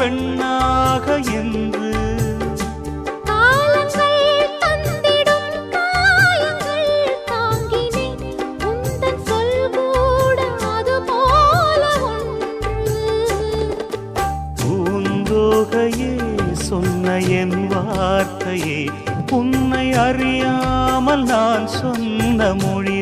பெண்ணாக என்று சொன்ன என் வார்த்தையே உன்னை அறியாமல் நான் சொன்ன மொழி